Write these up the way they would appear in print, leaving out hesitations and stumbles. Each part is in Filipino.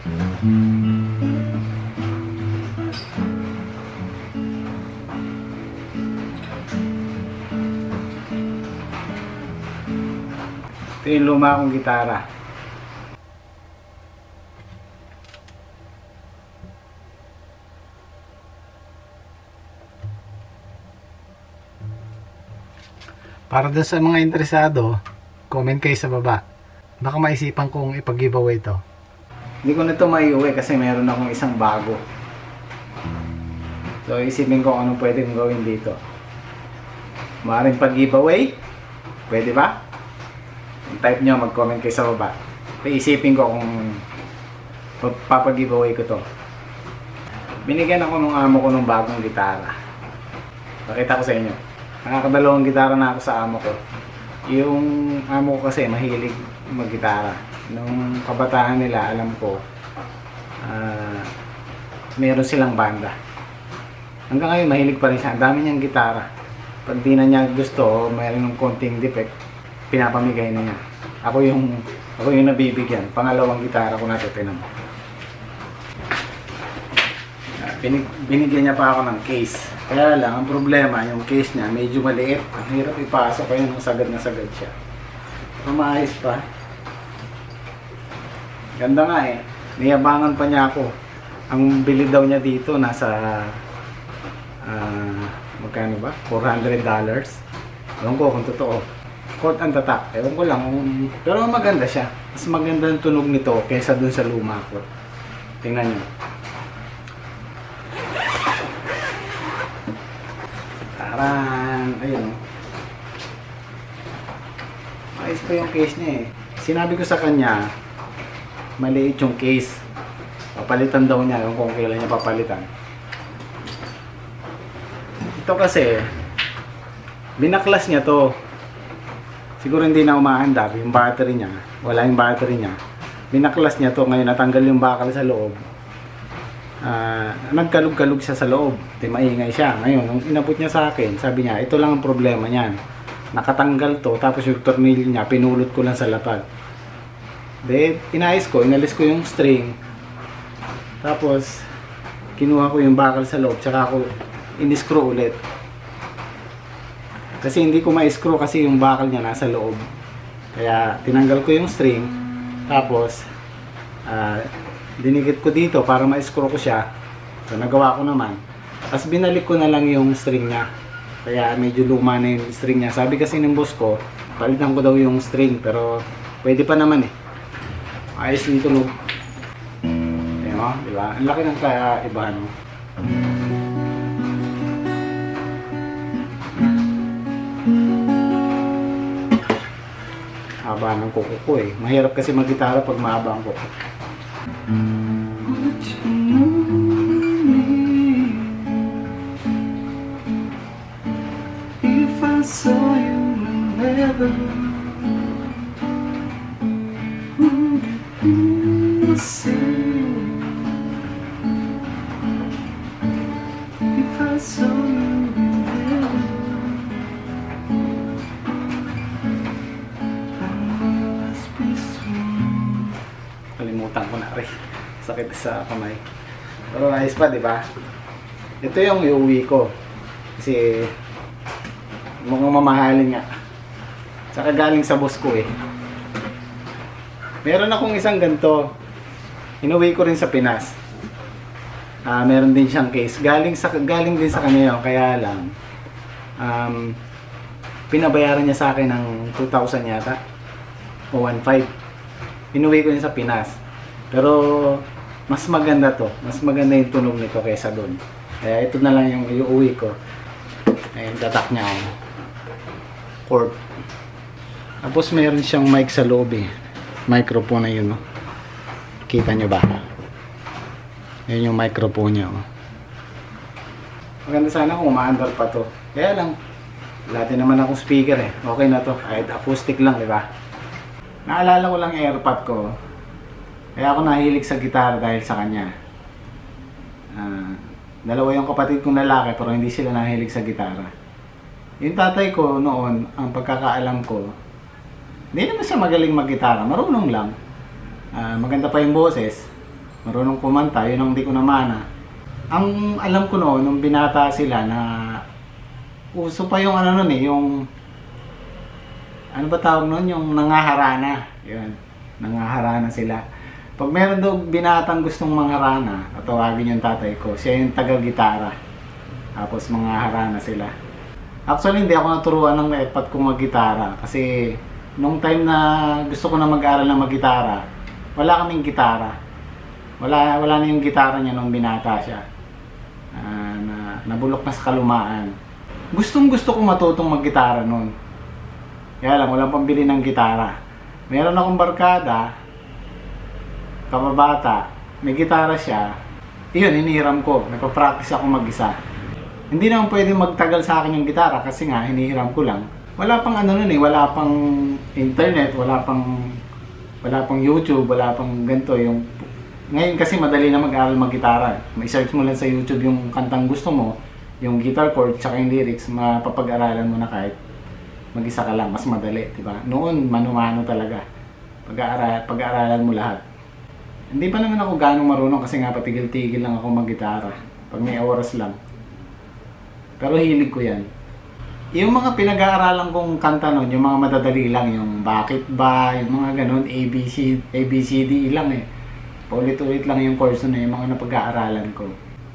Ito yung luma kong gitara. Para doon sa mga interesado, comment kayo sa baba. Baka maisipan kong ipag-giveaway ito. Hindi ko na ito maiuwi kasi meron akong isang bago. So isipin ko anong pwede kong gawin dito. Maaaring pag-giveaway? Pwede ba? Type nyo, mag-comment kayo sa baba. Paisipin ko kung papag-giveaway ko to. Binigyan ako ng amo ko ng bagong gitara. Pakita ko sa inyo. Nakakadalawang gitara na ako sa amo ko. Yung amo ko kasi mahilig mag-gitara. Nung kabataan nila, alam ko, meron silang banda. Hanggang ngayon, mahilig pa rin siya. Ang dami niyang gitara. Pag di na niya gusto, mayroon ng konting defect, pinapamigay na niya. Ako yung nabibigyan. Pangalawang gitara ko na ito, tinan mo. Binigyan niya pa ako ng case. Kaya lang, ang problema, yung case niya medyo maliit. Ang hirap ipasok, kaya nung sagad na sagad siya. Maayos pa. Ganda nga eh. Niyabangan pa niya ako. Ang bili daw niya dito nasa magkano ba? $400. Ewan ko kung totoo. Quote ang tatak. Ewan ko lang. Pero maganda siya. Mas maganda ang tunog nito kaysa dun sa luma ko. Tingnan niyo. Tarang! Ayun. Ayos pa yung case niya eh. Sinabi ko sa kanya, maliit yung case. Papalitan daw niya. Ewan ko kung kailan niya papalitan. Ito kasi, binaklas niya to. Siguro hindi na umaandar yung battery niya. Wala yung battery niya. Binaklas niya to. Ngayon natanggal yung bakal sa loob. Nagkalug-kalug siya sa loob. Maingay siya. Ngayon, nung inabot niya sa akin, sabi niya, ito lang ang problema niyan. Nakatanggal to. Tapos yung tornilyo niya, pinulot ko lang sa lapad. Then, inayos ko. Inalis ko yung string. Tapos, kinuha ko yung bakal sa loob. Tsaka ako in-screw ulit. Kasi hindi ko ma-screw kasi yung bakal niya nasa loob. Kaya tinanggal ko yung string. Tapos dinikit ko dito para ma-screw ko siya. So nagawa ko naman. Tapos binalik ko na lang yung string niya. Kaya medyo luma na yung string niya. Sabi kasi ng boss ko, palitan ko daw yung string. Pero pwede pa naman eh. Ayos yung tunog. Ayan o, diba? Ang laki ng kaibahan mo. Haba ng kuko ko eh. Mahirap kasi mag-gitara pag mahaba ang kuko. If I saw you whenever you say, if I saw you kalimutan ko na rin. Sakit sa kamay. Pero ayos pa, di ba? Ito yung iuwi ko. Kasi mukhang mamahalin nga. Saka galing sa boss ko eh. Meron akong isang ganito. Inuwi ko rin sa Pinas. Meron din siyang case. Galing din sa kanya yun. Kaya lang pinabayaran niya sa akin ng 2,000 yata o 1,500. Inuwi ko yun sa Pinas. Pero mas maganda to. Mas maganda yung tunog nito kaysa doon. Kaya ito na lang yung iuwi ko. Ayun, tatak niya ako. Port. Tapos mayroon siyang mic sa loob eh. Microphone na yun. No? Kita nyo ba? Ayun yung microphone niya. Oh. Maganda sana kung umaandar pa to. Kaya lang, wala din naman akong speaker eh. Okay na to. Kahit acoustic lang, di ba? Naalala ko lang AirPod ko. Kaya ako nahilig sa gitara dahil sa kanya. Dalawa yung kapatid kong lalaki pero hindi sila nahilig sa gitara. Yung tatay ko noon, ang pagkakaalam ko, hindi naman siya magaling mag-gitara. Marunong lang. Maganda pa yung boses. Marunong kumanta, yun ang hindi ko namana. Ang alam ko noon, nung binata sila na uso pa yung ano nun eh, yung ano ba tawag nun? Yung nangaharana. Yun, nangaharana sila. Pag meron daw binatang gustong mangharana, tatawagin yung tatay ko, siya yung taga-gitara. Tapos manghaharana sila. Actually, hindi ako naturuan ng epat kong mag-gitara. Kasi, nung time na gusto ko na mag-aral ng mag-gitara, wala kaming gitara. Wala na yung gitara niya nung binata siya. Nabulok na sa kalumaan. Gustong gusto ko matutong mag-gitara noon. Kaya lang, walang pambili ng gitara. Meron akong barkada, kababata, may gitara siya. Iyon, hinihiram ko. Nagpa-practice ako mag-isa. Hindi naman pwede magtagal sa akin yung gitara kasi nga, hinihiram ko lang. Wala pang ano nun eh, wala pang internet, wala pang YouTube, wala pang ganito. Ngayon kasi madali na mag-aral mag-gitara. May search mo lang sa YouTube yung kantang gusto mo, yung guitar chord, tsaka yung lyrics, mapapag-aralan mo na kahit mag-isa ka lang, mas madali, di ba? Noon, mano-mano talaga. Pag-aaralan mo lahat. Hindi pa naman ako ganong marunong kasi nga patigil-tigil lang ako mag-gitara. Pag may oras lang. Pero hilig ko yan. Yung mga pinag-aaralan kong kanta nun, yung mga madadali lang, yung bakit ba, yung mga ganun, ABCD lang eh. Paulit-ulit lang yung course na yung mga napag-aaralan ko.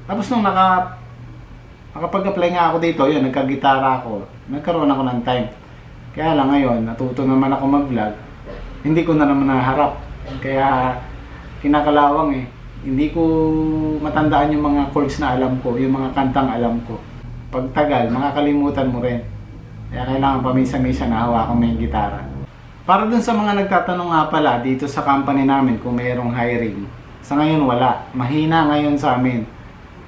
Tapos nung nakapag-apply nga ako dito, yun, nagka-gitara ako, nagkaroon ako ng time. Kaya lang ngayon, natuto naman ako mag-vlog, hindi ko na naman naharap. Kaya kinakalawang eh. Hindi ko matandaan yung mga chords na alam ko, yung mga kantang alam ko. Pagtagal, makakalimutan mo rin. Kaya kailangan paminsan-minsan na hawakan mo yung gitara. Para dun sa mga nagtatanong nga pala dito sa company namin kung mayroong hiring. Sa ngayon wala. Mahina ngayon sa amin.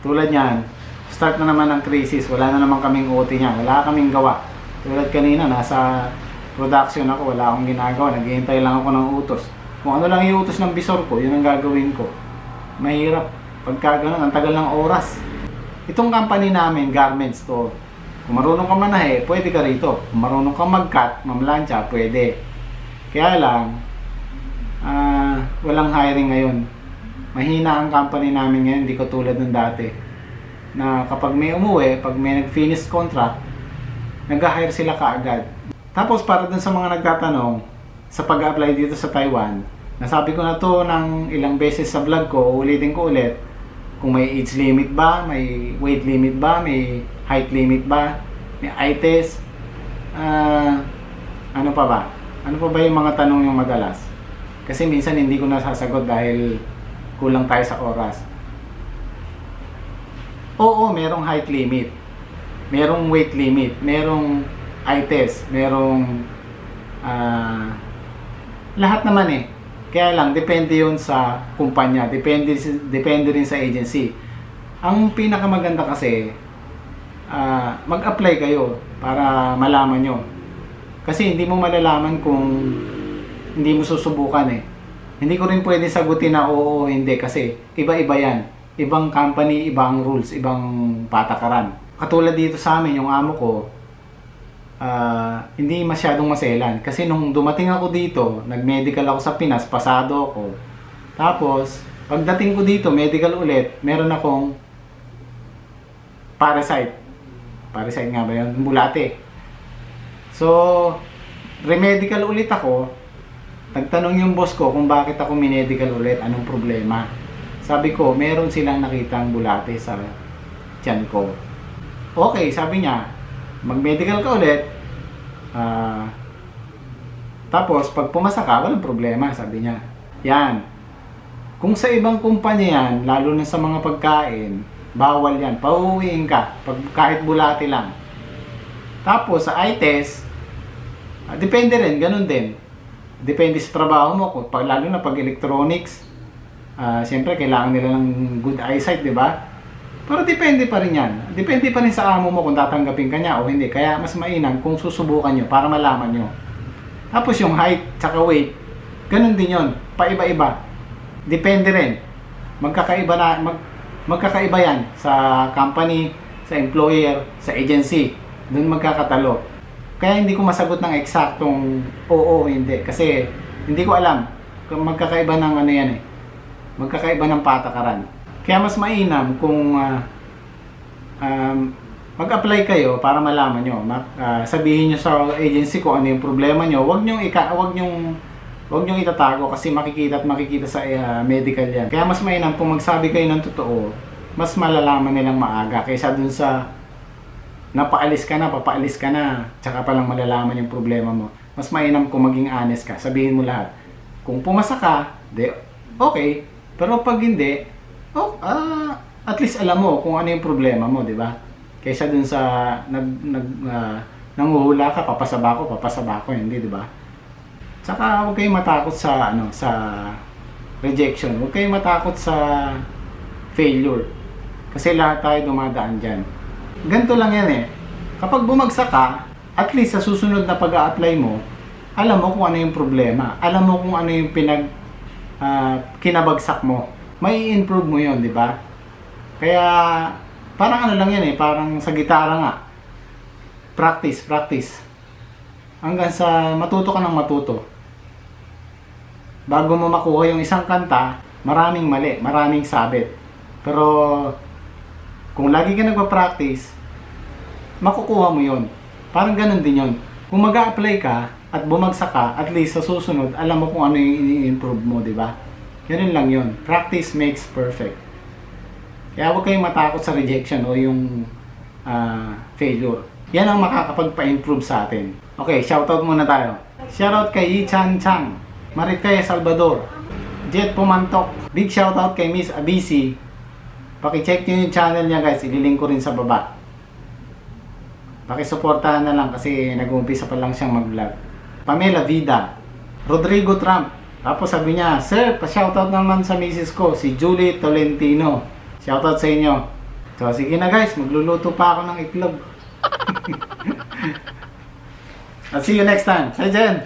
Tulad yan, start na naman ng crisis. Wala na naman kaming OT niya. Wala kaming gawa. Tulad kanina, nasa production ako. Wala akong ginagawa. Naghihintay lang ako ng utos. Kung ano lang yung utos ng bisor ko, yun ang gagawin ko. Mahirap. Pagka ganun, ang tagal ng oras. Itong company namin, garment store. Kung marunong ka manahe, pwede ka rito. Kung marunong ka mag-cut, mamlansya, pwede. Kaya lang, walang hiring ngayon. Mahina ang company namin ngayon, hindi ko tulad ng dati. Na kapag may umuwi, pag may nag-finish contract, nag-hire sila kaagad. Tapos para dun sa mga nagtatanong, sa pag-apply dito sa Taiwan, nasabi ko na to ng ilang beses sa vlog ko, ulitin ko ulit, kung may age limit ba, may weight limit ba, may height limit ba, may eye test, ano pa ba? Ano pa ba yung mga tanong yung madalas? Kasi minsan hindi ko nasasagot dahil kulang tayo sa oras. Oo, merong height limit, merong weight limit, merong eye test, merong lahat naman eh. Kaya lang, depende yun sa kumpanya, depende rin sa agency. Ang pinakamaganda kasi, mag-apply kayo para malaman nyo. Kasi hindi mo malalaman kung hindi mo susubukan eh. Hindi ko rin pwede sagutin na oo o hindi kasi iba-iba yan. Ibang company, ibang rules, ibang patakaran. Katulad dito sa amin, yung amo ko, hindi masyadong maselan kasi nung dumating ako dito, nag-medical ako sa Pinas, pasado ako. Tapos, pagdating ko dito, medical ulit, meron akong parasite. Parasite nga ba yun? Bulate. So, remedical ulit ako. Nagtanong yung boss ko kung bakit ako minedical ulit, anong problema. Sabi ko, meron silang nakitang bulate sa tiyan ko. Okay, sabi niya, mag-medical ka ulit. Tapos, pag pumasa ka, walang problema, sabi niya. Yan. Kung sa ibang kumpanya yan, lalo na sa mga pagkain, bawal yan. Pauuwiin ka, kahit bulate lang. Tapos, sa eye test, depende rin, ganun din. Depende sa trabaho mo. Lalo na pag electronics, siyempre, kailangan nila ng good eyesight, di ba? Pero depende pa rin yan. Depende pa rin sa amo mo kung tatanggapin ka niya o hindi. Kaya mas mainam kung susubukan nyo para malaman nyo. Tapos yung height tsaka weight, ganun din yun. Paiba-iba. Depende rin. Magkakaiba yan sa company, sa employer, sa agency. Doon magkakatalo. Kaya hindi ko masagot ng eksaktong oo o hindi. Kasi hindi ko alam kung magkakaiba ng ano yan eh. magkakaiba ng patakaran. Kaya mas mainam kung mag-apply kayo para malaman nyo. Sabihin nyo sa agency kung ano yung problema nyo. Huwag nyong itatago kasi makikita at makikita sa medical yan. Kaya mas mainam kung magsabi kayo ng totoo, mas malalaman nilang maaga kaysa dun sa napaalis ka na, papaalis ka na, tsaka palang malalaman yung problema mo. Mas mainam kung maging honest ka, sabihin mo lahat. Kung pumasa ka, okay. Pero pag hindi, at least alam mo kung ano yung problema mo, di ba? Kaysa dun sa nanguhula ka, papasaba ko, hindi, di ba? Tsaka huwag kayong matakot sa rejection. Huwag kayong matakot sa failure. Kasi lahat tayo dumadaan dyan. Ganito lang yan eh. Kapag bumagsak ka, at least sa susunod na pag-a-apply mo, alam mo kung ano yung problema. Alam mo kung ano yung kinabagsak mo. May improve mo yon, di ba? Kaya, parang ano lang yan eh. Parang sa gitara nga. Practice. Hanggang sa matuto ka ng matuto. Bago mo makuha yung isang kanta, maraming mali, maraming sabit. Pero, kung lagi ka nagpa-practice, makukuha mo yon. Parang ganun din yon. Kung mag-a-apply ka at bumagsak ka, at least sa susunod, alam mo kung ano yung i-improve mo, di ba? Ganun lang yon. Practice makes perfect. Kaya huwag kayong matakot sa rejection o yung failure. Yan ang makakapagpa-improve sa atin. Okay, shoutout muna tayo. Shoutout kay Yi Chan Chang, Maricay Salvador, Jet Pumantok. Big shoutout kay Miss Abisi. Paki-check nyo yung channel niya guys, ililink ko rin sa baba. Paki-suportahan na lang kasi nag-uumpisa pa lang siyang mag-vlog. Pamela Vida, Rodrigo Trump. Tapos sabi niya, sir, pa-shoutout naman sa misis ko, si Julie Tolentino. Shoutout sa inyo. So sige na guys, magluluto pa ako ng itlog. I'll see you next time. Say Jen!